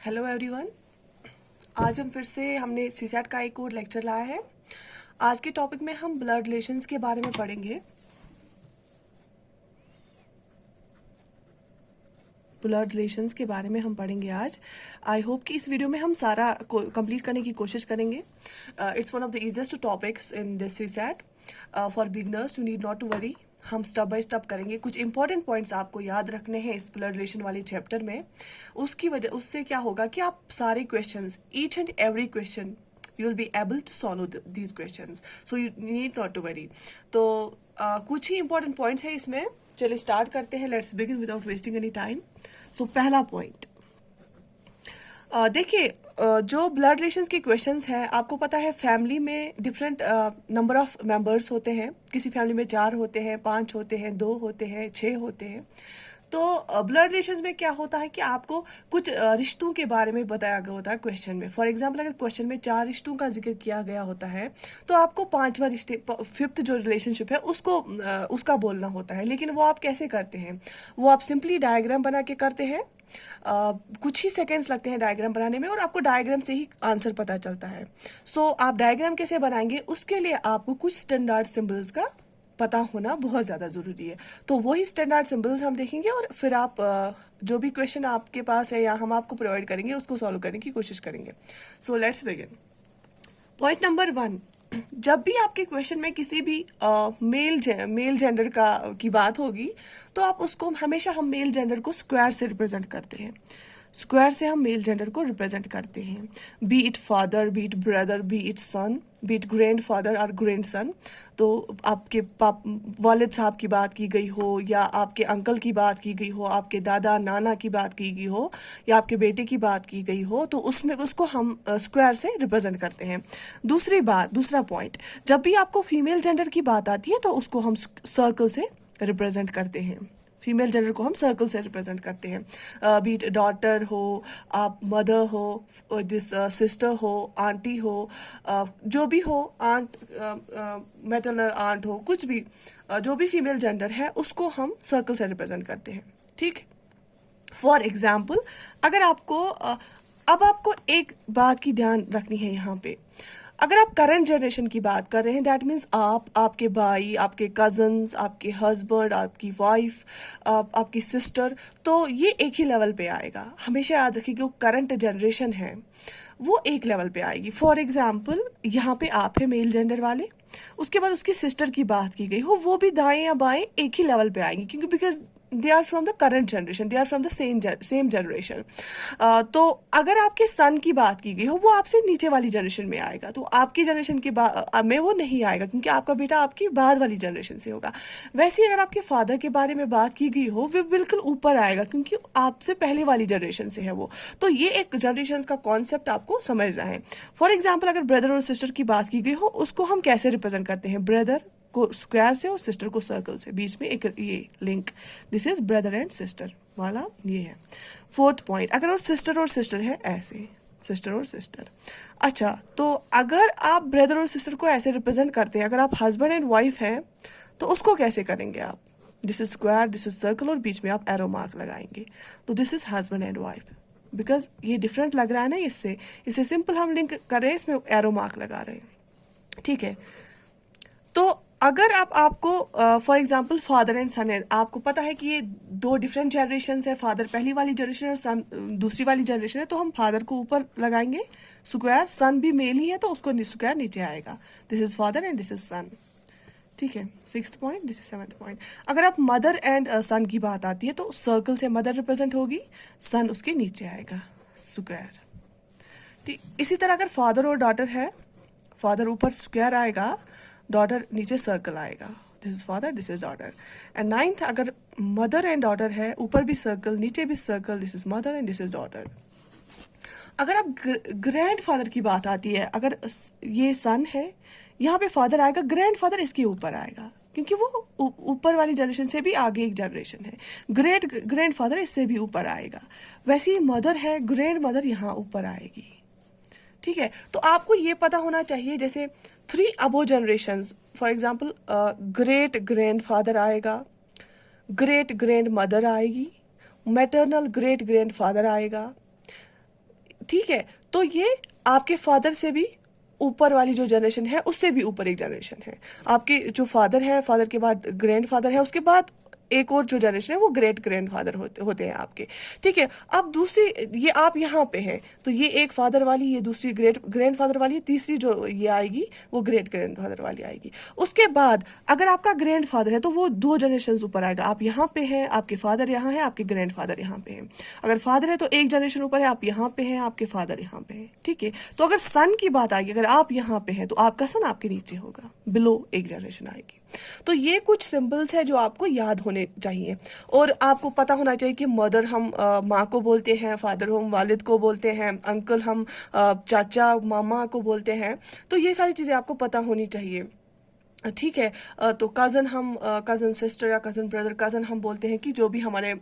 Hello everyone. आज हम फिर से हमने सीसैट का एक और लेक्चर लाया है। आज के टॉपिक में हम ब्लड रिलेशंस के बारे में पढ़ेंगे। ब्लड रिलेशंस के बारे में हम पढ़ेंगे आज। आई होप कि इस वीडियो में हम सारा कंप्लीट करने की कोशिश करेंगे। It's one of the easiest topics in this CSAT. For beginners you need not to worry. हम स्टेप बाय स्टेप करेंगे। कुछ इंपॉर्टेंट पॉइंट्स आपको याद रखने हैं इस ब्लड रिलेशन वाले चैप्टर में। उससे क्या होगा कि आप सारे questions, each and every question you will be able to solve these questions, so you need not to worry. तो कुछ ही इंपॉर्टेंट पॉइंट्स है इसमें। चलिए स्टार्ट करते हैं। Let's begin without wasting any time. So पहला पॉइंट देखिए, जो ब्लड रिलेशंस के क्वेश्चंस हैं, आपको पता है फैमिली में डिफरेंट नंबर ऑफ मेंबर्स होते हैं। किसी फैमिली में 4 होते हैं, 5 होते हैं, 2 होते हैं, 6 होते हैं। तो ब्लड रिलेशंस में क्या होता है कि आपको कुछ रिश्तों के बारे में बताया गया होता है क्वेश्चन में। फॉर एग्जांपल, अगर क्वेश्चन में 4 रिश्तों का जिक्र किया गया होता है तो आपको 5वां रिश्ते, 5th जो रिलेशनशिप है उसका बोलना होता है। लेकिन वो आप कैसे करते हैं? वो आप सिंपली डायग्राम बना के करते हैं। कुछ ही सेकेंड्स लगते हैं डायग्राम बनाने में और आपको डायग्राम से ही आंसर पता चलता है। सो आप डायग्राम कैसे बनाएंगे, उसके लिए आपको कुछ स्टैंडर्ड सिंबल्स का पता होना बहुत ज़्यादा ज़रूरी है। तो वही स्टैंडर्ड सिंबल्स हम देखेंगे और फिर आप जो भी क्वेश्चन आपके पास है या हम आपको प्रोवाइड करेंगे उसको सॉल्व करने की कोशिश करेंगे। So let's begin. Point number 1, जब भी आपके क्वेश्चन में किसी भी मेल जेंडर की बात होगी तो आप उसको हमेशा हम मेल जेंडर को स्क्वायर से रिप्रेजेंट करते हैं। स्क्वायर से हम मेल जेंडर को रिप्रेजेंट करते हैं। Be it father, be it brother, be it son, be it grandfather और ग्रैंड सन। तो आपके वालिद साहब की बात की गई हो या आपके अंकल की बात की गई हो, आपके दादा नाना की बात की गई हो या आपके बेटे की बात की गई हो, तो उसमें उसको हम स्क्वायर से रिप्रेजेंट करते हैं। दूसरा पॉइंट, जब भी आपको फीमेल जेंडर की बात आती है तो उसको हम सर्कल से रिप्रेजेंट करते हैं। फीमेल जेंडर को हम सर्कल से रिप्रेजेंट करते हैं। बीट डॉटर हो, आप मदर हो, जिस सिस्टर हो, आंटी हो, जो भी हो, आंट, मैटरनल आंट हो, कुछ भी जो भी फीमेल जेंडर है उसको हम सर्कल से रिप्रेजेंट करते हैं। ठीक। फॉर एग्जाम्पल, अगर आपको अब आपको एक बात की ध्यान रखनी है यहाँ पे। अगर आप करंट जनरेशन की बात कर रहे हैं, दैट मीन्स आप, आपके भाई, आपके कजन्स, आपके हस्बैंड, आपकी वाइफ, आपकी सिस्टर, तो ये एक ही लेवल पे आएगा। हमेशा याद रखिए कि वो करंट जनरेशन है वो एक लेवल पे आएगी। फॉर एग्जाम्पल, यहाँ पे आप है मेल जेंडर वाले, उसके बाद उसकी सिस्टर की बात की गई हो, वो भी दाएं या बाएं एक ही लेवल पे आएंगी, क्योंकि because they are from the current generation, they are from the same generation. तो अगर आपके सन की बात की गई हो, वो आपसे नीचे वाली जनरेशन में आएगा, तो आपकी जनरेशन के में वो नहीं आएगा, क्योंकि आपका बेटा आपकी बाद वाली जनरेशन से होगा। वैसे ही अगर आपके फादर के बारे में बात की गई हो, वो बिल्कुल ऊपर आएगा, क्योंकि आपसे पहले वाली जनरेशन से है वो। तो ये एक जनरेशन का कॉन्सेप्ट आपको समझना है। फॉर एग्जाम्पल, अगर ब्रदर और सिस्टर की बात की गई हो, उसको हम कैसे रिप्रेजेंट करते हैं? ब्रदर को स्क्वायर से और सिस्टर को सर्कल से, बीच में एक ये link, this is brother and sister वाला ये है। 4th पॉइंट, अगर और सिस्टर है ऐसे, सिस्टर और सिस्टर। अच्छा, तो अगर आप ब्रदर और सिस्टर को ऐसे रिप्रेजेंट करते हैं, अगर आप हस्बैंड एंड वाइफ हैं तो उसको कैसे करेंगे आप? This is square, this is circle और बीच में आप एरो मार्क लगाएंगे, तो this is husband and wife. Because ये डिफरेंट लग रहा है ना, इससे सिंपल हम लिंक कर रहे हैं, इसमें एरो मार्क लगा रहे हैं। ठीक है। तो अगर आपको फॉर एग्जांपल फादर एंड सन है, आपको पता है कि ये 2 डिफरेंट जनरेशन है, फादर पहली वाली जनरेशन और सन दूसरी वाली जनरेशन है, तो हम फादर को ऊपर लगाएंगे स्क्वायर, सन भी मेल ही है तो उसको स्क्वायर नीचे आएगा। This is father and this is son. ठीक है। 6th point, this is 7th point. अगर आप मदर एंड सन की बात आती है तो सर्कल से मदर रिप्रेजेंट होगी, सन उसके नीचे आएगा, स्क्वायर। ठीक। इसी तरह अगर फादर और डॉटर है, फादर ऊपर स्क्वायर आएगा, डॉटर नीचे सर्कल आएगा, this is father, this is daughter. And 9th, अगर मदर एंड डॉटर है, ऊपर भी सर्कल नीचे भी circle, this is mother and this is daughter. अगर आप ग्रैंड फादर की बात आती है, अगर ये सन है, यहाँ पे फादर आएगा, ग्रैंड फादर इसके ऊपर आएगा, क्योंकि वो ऊपर वाली जनरेशन से भी आगे एक जनरेशन है। ग्रैंड फादर इससे भी ऊपर आएगा। वैसे ही मदर है, ग्रैंड मदर यहाँ ऊपर आएगी। ठीक है। तो आपको ये पता होना चाहिए, जैसे 3 above generations, for example great grandfather आएगा, ग्रेट ग्रैंड मदर आएगी, मैटरनल ग्रेट ग्रैंड फादर आएगा, ठीक है, तो ये आपके फादर से भी ऊपर वाली जो जनरेशन है उससे भी ऊपर एक जनरेशन है। आपके जो फादर है, फादर के बाद ग्रैंड फादर है, उसके बाद एक और जो जनरेशन है वो ग्रेट ग्रैंड फादर होते हैं आपके। ठीक है, अब दूसरी, ये आप यहाँ पे है तो ये एक फादर वाली, ये दूसरी ग्रेट ग्रैंड फादर वाली, तीसरी जो ये आएगी वो ग्रेट ग्रैंड फादर वाली आएगी। उसके बाद अगर आपका ग्रैंड फादर है तो वो 2 जनरेशन ऊपर आएगा। आप यहाँ पे हैं, आपके फादर यहाँ है, आपके ग्रैंड फादर यहाँ पे हैं। अगर फादर है तो एक जनरेशन ऊपर है, आप यहाँ पे हैं, आपके फादर यहाँ पे है। ठीक है, तो अगर सन की बात आएगी, अगर आप यहाँ पे हैं तो आपका सन आपके नीचे होगा, बिलो एक जनरेशन आएगी। तो ये कुछ सिंबल्स है जो आपको याद होने चाहिए। और आपको पता होना चाहिए कि मदर हम माँ को बोलते हैं, फादर हम वालिद को बोलते हैं, अंकल हम चाचा मामा को बोलते हैं। तो ये सारी चीज़ें आपको पता होनी चाहिए। ठीक है, तो कज़न हम कज़न सिस्टर या कज़न ब्रदर, कज़न हम बोलते हैं कि जो भी हमारे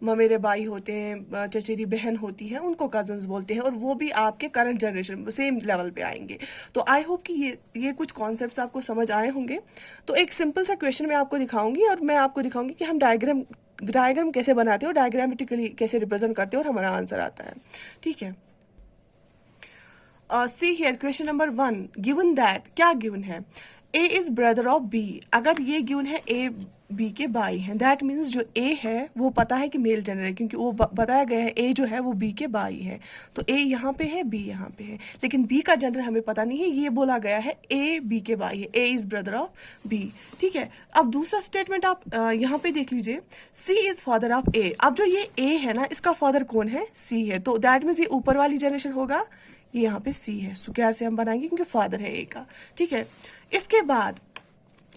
ममेरे भाई होते हैं, चचेरी बहन होती हैं, उनको कज़न्स बोलते हैं, और वो भी आपके करंट जनरेशन सेम लेवल पे आएंगे। तो आई होप कि ये कुछ कॉन्सेप्ट्स आपको समझ आए होंगे। तो एक सिंपल सा क्वेश्चन मैं आपको दिखाऊंगी, और मैं आपको दिखाऊंगी कि हम डायग्राम कैसे बनाते हैं और डायग्रामेटिकली कैसे रिप्रेजेंट करते हैं और हमारा आंसर आता है। ठीक है, see here question number 1, given that, क्या गिवन है, ए इज ब्रदर ऑफ बी। अगर ये गिवन है ए बी के भाई हैं, दैट मीन्स जो ए है वो पता है कि मेल जेंडर है, क्योंकि वो बताया गया है ए जो है वो बी के भाई है। तो ए यहाँ पे है, बी यहाँ पे है, लेकिन बी का जेंडर हमें पता नहीं है। ये बोला गया है ए बी के भाई है, ए इज ब्रदर ऑफ बी। ठीक है, अब दूसरा स्टेटमेंट आप यहाँ पे देख लीजिए, सी इज फादर ऑफ ए। अब जो ये ए है ना, इसका फादर कौन है, सी है। तो दैट मीन्स ये ऊपर वाली जनरेशन होगा, ये यहाँ पे सी है, सुक्यार से हम बनाएंगे क्योंकि फादर है ए का। ठीक है, इसके बाद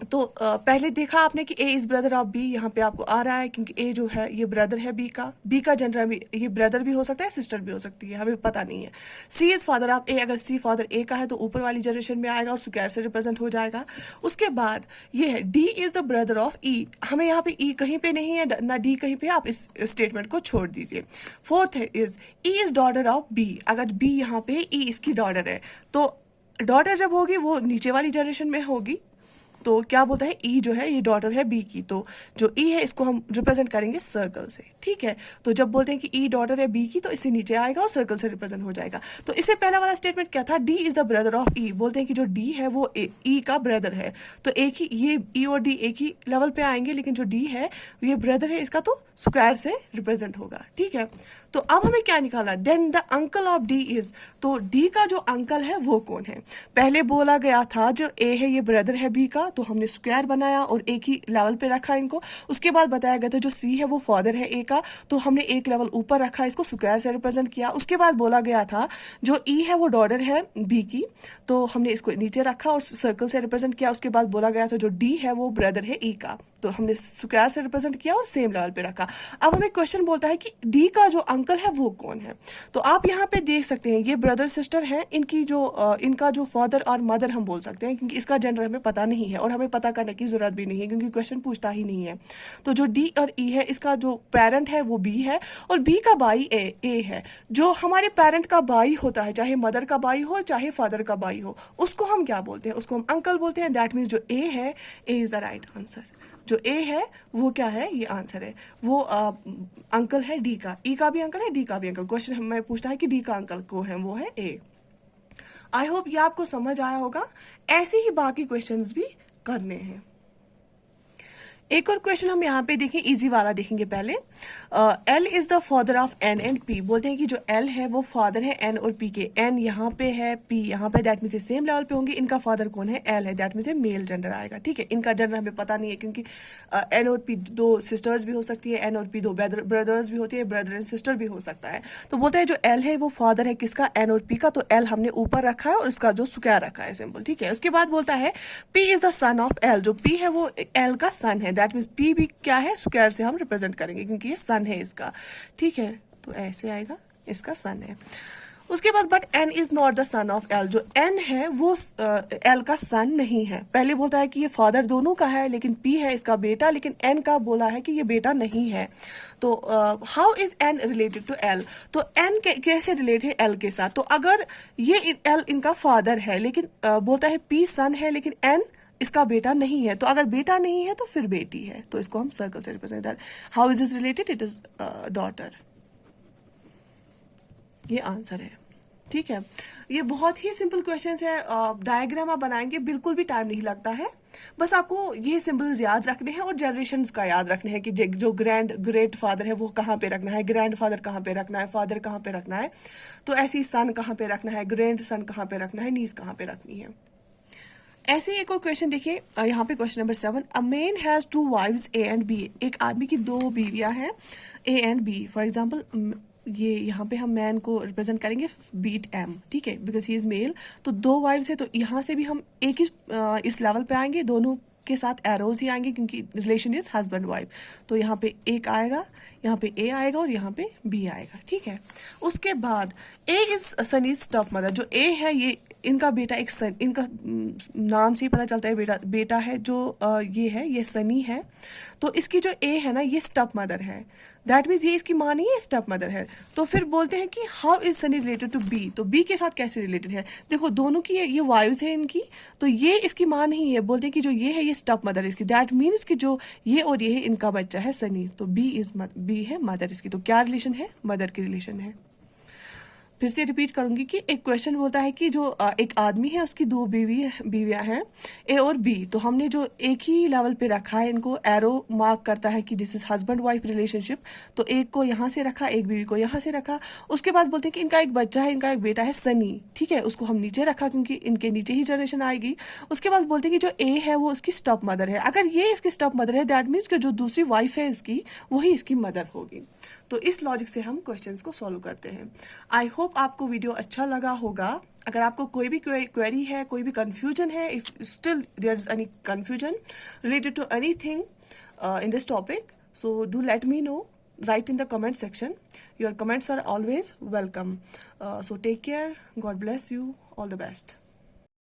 तो पहले देखा आपने कि ए इज ब्रदर ऑफ बी, यहाँ पे आपको आ रहा है क्योंकि ए जो है ये ब्रदर है बी का जेंडर भी, ये ब्रदर भी हो सकता है, सिस्टर भी हो सकती है, हमें पता नहीं है। सी इज फादर ऑफ ए, अगर सी फादर ए का है तो ऊपर वाली जनरेशन में आएगा और सुक्यार से रिप्रेजेंट हो जाएगा। उसके बाद ये है D is the brother of E, हमें यहाँ पे ई कहीं पे नहीं है ना डी कहीं पे, आप इस स्टेटमेंट को छोड़ दीजिए। फोर्थ है is E is daughter of B, अगर बी यहाँ पे ई इसकी डॉटर है, तो डॉटर जब होगी वो नीचे वाली जनरेशन में होगी, तो क्या बोलता है ई जो है ये डॉटर है बी की, तो जो ई है इसको हम रिप्रेजेंट करेंगे सर्कल से। ठीक है, तो जब बोलते हैं कि ई डॉटर है बी की तो इससे नीचे आएगा और सर्कल से रिप्रेजेंट हो जाएगा। तो इससे पहला वाला स्टेटमेंट क्या था, D is the brother of E, बोलते हैं कि जो डी है वो ई का ब्रदर है, तो एक ही, ये ई और डी एक ही लेवल पे आएंगे, लेकिन जो डी है ये ब्रदर है इसका, तो स्क्वायर से रिप्रेजेंट होगा। ठीक है, तो अब हमें क्या निकाला, then the uncle of D is, तो डी का जो अंकल है वो कौन है। पहले बोला गया था जो ए है ये ब्रदर है बी का, तो हमने स्क्वायर बनाया और एक ही लेवल पे रखा इनको। उसके बाद बताया गया था जो सी है वो फादर है ए का, तो हमने एक लेवल ऊपर रखा, इसको स्क्वायर से रिप्रेजेंट किया। उसके बाद बोला गया था जो ई है वो डॉटर है बी की, तो हमने इसको नीचे रखा और सर्कल से रिप्रेजेंट किया। उसके बाद बोला गया था जो डी है वो ब्रदर है ई का, तो हमने स्क्वायर से रिप्रेजेंट किया और सेम लेवल पे रखा। अब हमें क्वेश्चन बोलता है कि डी का जो अंकल है वो कौन है। तो आप यहाँ पे देख सकते हैं ये ब्रदर सिस्टर है, इनकी जो इनका जो फादर और मदर हम बोल सकते हैं, क्योंकि इसका जेंडर हमें पता नहीं है और हमें पता करने की जरूरत भी नहीं है क्योंकि क्वेश्चन पूछता ही नहीं है। तो जो डी और ई है इसका जो पेरेंट है वो बी है और बी का भाई ए है। जो हमारे पेरेंट का भाई होता है, चाहे मदर का भाई हो चाहे फादर का भाई हो, उसको हम क्या बोलते हैं, उसको हम अंकल बोलते हैं। दैट मीन्स जो ए है, ए इज द राइट आंसर। जो ए है वो क्या है, ये आंसर है, वो अंकल है डी का। ई का भी अंकल है, डी का भी अंकल। क्वेश्चन हमें पूछता है कि डी का अंकल को है, वो है ए। आई होप ये आपको समझ आया होगा। ऐसे ही बाकी क्वेश्चंस भी करने हैं। एक और क्वेश्चन हम यहाँ पे देखें, इजी वाला देखेंगे पहले। L is the father of N and P, बोलते हैं कि जो एल है वो फादर है एन और पी के। एन यहाँ पे है, पी यहाँ पे, दैट मीन्स सेम लेवल पे होंगे। इनका फादर कौन है, एल है, दैट मीन्स मेल जेंडर आएगा। ठीक है, इनका जेंडर हमें पता नहीं है क्योंकि एन और पी 2 सिस्टर्स भी हो सकती है, एन और पी 2 ब्रदर्स भी होती है, ब्रदर एंड सिस्टर भी हो सकता है। तो बोलते हैं जो एल है वो फादर है किसका, एन और पी का, तो एल हमने ऊपर रखा है और इसका जो स्क्वायर रखा है सिंपल। ठीक है, उसके बाद बोलता है P is the son of L, जो पी है वो एल का सन है, दैट मीन्स पी भी क्या है, स्क्वायर से हम रिप्रेजेंट करेंगे क्योंकि ये सन है इसका। ठीक है, तो ऐसे आएगा, इसका सन है। उसके बाद but N is not the son of L, जो एन है वो एल का सन नहीं है। पहले बोलता है कि ये फादर दोनों का है, लेकिन पी है इसका बेटा, लेकिन एन का बोला है कि ये बेटा नहीं है। तो how is N related to L, तो एन कैसे रिलेट है एल के साथ। तो अगर ये एल इनका फादर है, लेकिन बोलता है पी सन है, लेकिन एन इसका बेटा नहीं है, तो अगर बेटा नहीं है तो फिर बेटी है, तो इसको हम सर्कल से represent. How is is related, it is daughter. ये आंसर है। ठीक है, ये बहुत ही सिंपल क्वेश्चन है। डायग्राम आप बनाएंगे, बिल्कुल भी टाइम नहीं लगता है। बस आपको ये सिंबल्स याद रखने हैं और जनरेशन्स का याद रखने हैं कि जो ग्रेट फादर है वो कहाँ पे रखना है, ग्रैंड फादर कहाँ पे रखना है, फादर कहाँ पे रखना है, तो ऐसी सन कहाँ पे रखना है, ग्रैंड सन कहाँ पे रखना है, नीस कहाँ पे रखनी है। ऐसे ही एक और क्वेश्चन देखिए, यहाँ पे question number 7, a man has 2 wives A and B. एक आदमी की 2 बीवियां हैं A and B. For example ये यहाँ पे हम मैन को रिप्रेजेंट करेंगे बीट एम, ठीक है, बिकॉज ही इज मेल। तो 2 वाइव्स है, तो यहाँ से भी हम एक ही इस लेवल पे आएंगे, दोनों के साथ एरोज ही आएंगे क्योंकि रिलेशन इज हस्बैंड वाइफ। तो यहाँ पे एक आएगा, यहाँ पे ए आएगा और यहाँ पे बी आएगा। ठीक है, उसके बाद ए इज सनी स्टॉप मदर। जो ए है ये इनका बेटा, एक सन, इनका नाम से ही पता चलता है बेटा है जो ये है, ये सनी है। तो इसकी जो ए है ना, ये स्टॉप मदर है। दैट मीन्स ये इसकी माँ नहीं है, स्टॉप मदर है। तो फिर बोलते हैं कि how is Sunny related to B. तो बी के साथ कैसे रिलेटेड है? देखो दोनों की ये वाइव्स है इनकी, तो ये इसकी माँ नहीं है। बोलते हैं कि जो ये है ये स्टॉप मदर है इसकी। दैट मीन्स कि जो ये और ये है इनका बच्चा है सनी। तो बी है मदर इसकी। तो क्या रिलेशन है? मदर की रिलेशन है। फिर से रिपीट करूंगी कि एक क्वेश्चन बोलता है कि जो एक आदमी है उसकी 2 बीवियां हैं ए और बी। तो हमने जो एक ही लेवल पे रखा है, इनको एरो मार्क करता है कि this is husband wife relationship. तो एक को यहाँ से रखा, एक बीवी को यहाँ से रखा। उसके बाद बोलते हैं कि इनका एक बच्चा है, इनका एक बेटा है सनी। ठीक है, उसको हम नीचे रखा क्योंकि इनके नीचे ही जनरेशन आएगी। उसके बाद बोलते हैं कि जो ए है वो उसकी स्टॉप मदर है। अगर ये इसकी स्टॉप मदर है, दैट मीन्स कि जो दूसरी वाइफ है इसकी, वही इसकी मदर होगी। तो इस लॉजिक से हम क्वेश्चंस को सॉल्व करते हैं। आई होप आपको वीडियो अच्छा लगा होगा। अगर आपको कोई भी क्वेरी है, कोई भी कंफ्यूजन है, if still there is any confusion related to anything in this topic, so do let me know. Write in the comment section. Your comments are always welcome. So take care. God bless you. All the best.